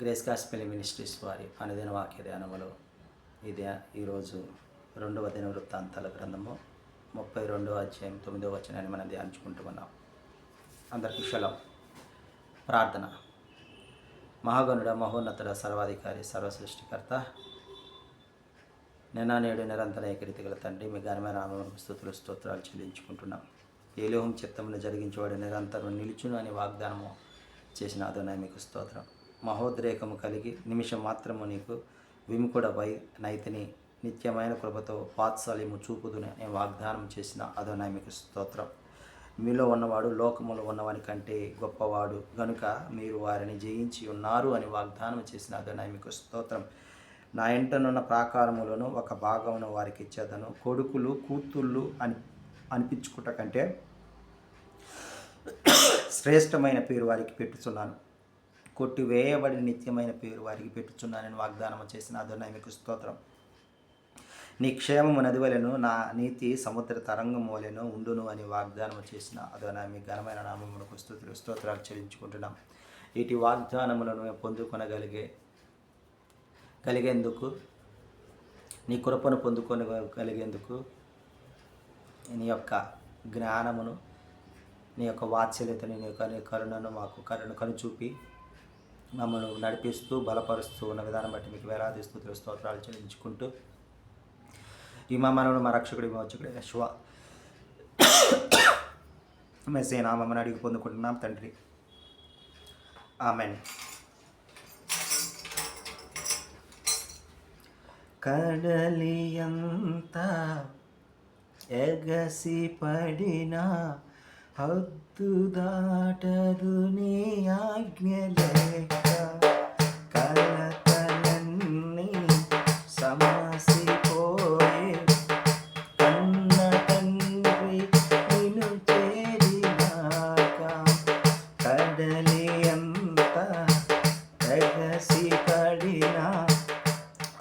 Grace gospel ministries వారి అనుదిన వాక్య ధ్యానములో ఈరోజు 2వ దినవృత్తాంతాల గ్రంథము 32వ అధ్యాయం 9వ వచనాన్ని మనం ధ్యానించుకుంటూ ఉన్నాం. అందరికీ షలాం. ప్రార్థన. మహాగణుడ, మహోన్నతుడ, సర్వాధికారి, సర్వసృష్టికర్త, నిన్న నేడు నిరంతర ఏకరీతి గల తండ్రి, మీ ఘనమైన నామమునకు స్తుతులు స్తోత్రాలు చెల్లించుకుంటున్నాం. ఏలోహం చిత్తమును జరిగించేవాడు నిరంతరం నిలుచును అని వాగ్దానము చేసిన అదోనాయ మీకు స్తోత్రం. మహోద్రేకము కలిగి నిమిషం మాత్రము నీకు విముఖుడపై నైతిని నిత్యమైన కృపతో వాత్సల్యము చూపుదును అని వాగ్దానం చేసిన అదోనాయ మీకు స్తోత్రం. మీలో ఉన్నవాడు లోకములో ఉన్నవాని కంటే గొప్పవాడు గనుక మీరు వారిని జయించి ఉన్నారు అని వాగ్దానం చేసిన అదోనాయ మీకు స్తోత్రం. నా ఇంటనున్న ప్రాకారములను ఒక భాగమును వారికి ఇచ్చేదను. కొడుకులు కూతుళ్ళు అనిపించుకుంట కంటే శ్రేష్టమైన పేరు వారికి పెట్టుచున్నాను. కొట్టివేయబడిన నిత్యమైన పేరు వారికి పెట్టుచున్నానని వాగ్దానం చేసిన అదోనాయ మీకు స్తోత్రం. నీ క్షేమము నది వలెను, నా నీతి సముద్ర తరంగం వలెను ఉండును అని వాగ్దానం చేసిన అదోనాయ మీ ఘనమైన నామమునకు స్తుతులు స్తోత్రాలు చెల్లించుకుంటున్నాం. ఇటు వాగ్దానములను కలిగేందుకు, నీ కృపను పొందుకొనగలిగేందుకు నీ యొక్క జ్ఞానమును, నీ యొక్క వాత్సల్యతని, నీ యొక్క కరుణను మాకు కనుచూపి మమ్మల్ని నడిపిస్తూ బలపరుస్తూ ఉన్న విధానం బట్టి మీకు వేలాది స్తుతులు స్తోత్రాలు చెల్లించుకుంటూ ఈ మమ్మల్ని మా రక్షకుడి విమోచకుడి యెషువా మెస్సే నామమున అడిగి పొందుకుంటున్నాం తండ్రి, ఆమెన్. కడలియంత ఎగసి పడిన హద్దు దాటదు నీ ఆజ్ఞలేక, కలతలన్నీ సమసిపోయే కన్న తండ్రి నిన్ను చేరినాక. కడలి అంత ఎగసి పడిన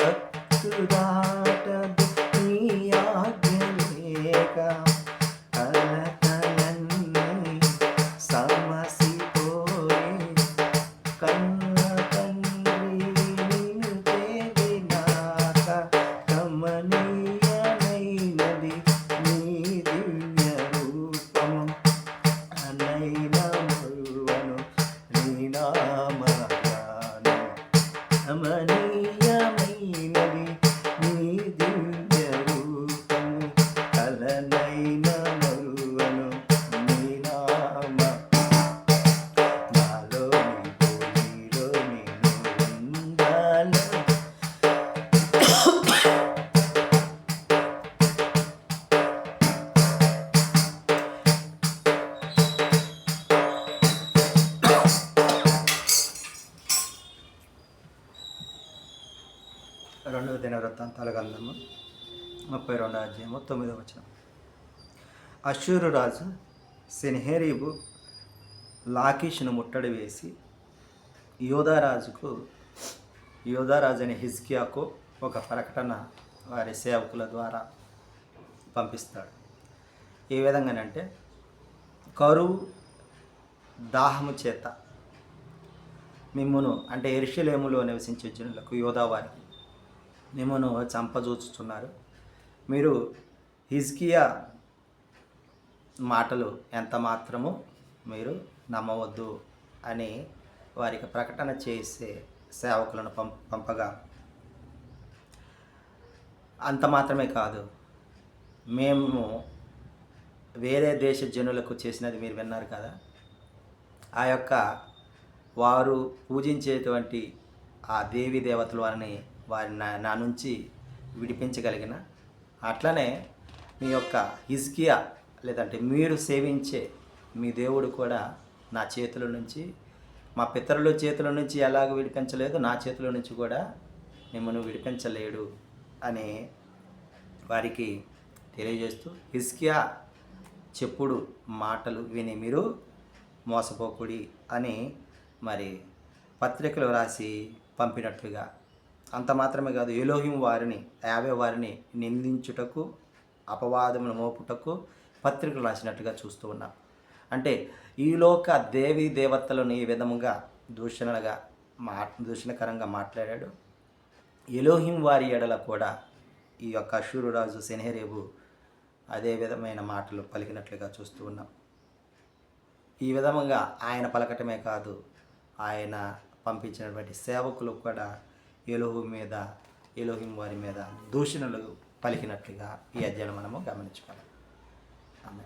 హద్దు దాటదు నీ ఆజ్ఞలేక, రమణీయమైనది నీ దివ్య రూపము, కలనైన మరువను నీ నామ. నాలో నీలో నేను ఉండాల, రెండవ దినవృత్తాంతాల గ్రంథము 32వ అధ్యాయము 9వ వచనం. అష్షూరు రాజు సెన్హెరీబు లాకీషును ముట్టడి వేసి యోధారాజు అనే హిజ్కియాకు ఒక ప్రకటన వారి సేవకుల ద్వారా పంపిస్తాడు. ఏ విధంగానంటే, కరువు దాహము చేత మిమ్మును, అంటే యెరూషలేములో నివసించే జనులకు, యోధా వారికి మిమ్మును చంపజూచుచున్నారు. మీరు హిజ్కియా మాటలు ఎంత మాత్రము మీరు నమ్మవద్దు అని వారికి ప్రకటన చేసే సేవకులను పంపగా, అంత మాత్రమే కాదు, మేము వేరే దేశ జనులకు చేసినది మీరు విన్నారు కదా, ఆ యొక్క వారు పూజించేటువంటి ఆ దేవీ దేవతలు వారిని నా నుంచి విడిపించగలిగిన, అట్లనే మీ యొక్క హిజ్కియా లేదంటే మీరు సేవించే మీ దేవుడు కూడా నా చేతుల నుంచి, మా పితరుల చేతుల నుంచి ఎలాగ విడిపించలేదు, నా చేతుల నుంచి కూడా మిమ్మల్ని విడిపించలేడు అని వారికి తెలియజేస్తూ, హిజ్కియా చెప్పుడు మాటలు విని మీరు మోసపోకుడి అని మరి పత్రికలు రాసి పంపినట్లుగా. అంత మాత్రమే కాదు, ఎలోహిం వారిని, యావే వారిని నిందించుటకు, అపవాదములు మోపుటకు పత్రికలు రాసినట్టుగా చూస్తూ ఉన్నాం. అంటే ఈలోక దేవీ దేవతలను ఈ విధముగా దూషణలుగా దూషణకరంగా మాట్లాడాడు. ఎలోహిం వారి ఎడల కూడా ఈ యొక్క అష్షూరురాజు సెన్హెరీబు అదే విధమైన మాటలు పలికినట్లుగా చూస్తూ ఉన్నాం. ఈ విధంగా ఆయన పలకటమే కాదు, ఆయన పంపించినటువంటి సేవకులు కూడా ఎలోహిం వారి మీద దూషణలు పలికినట్లుగా ఈ అధ్యాయం మనము గమనించుకోవాలి. ఆమె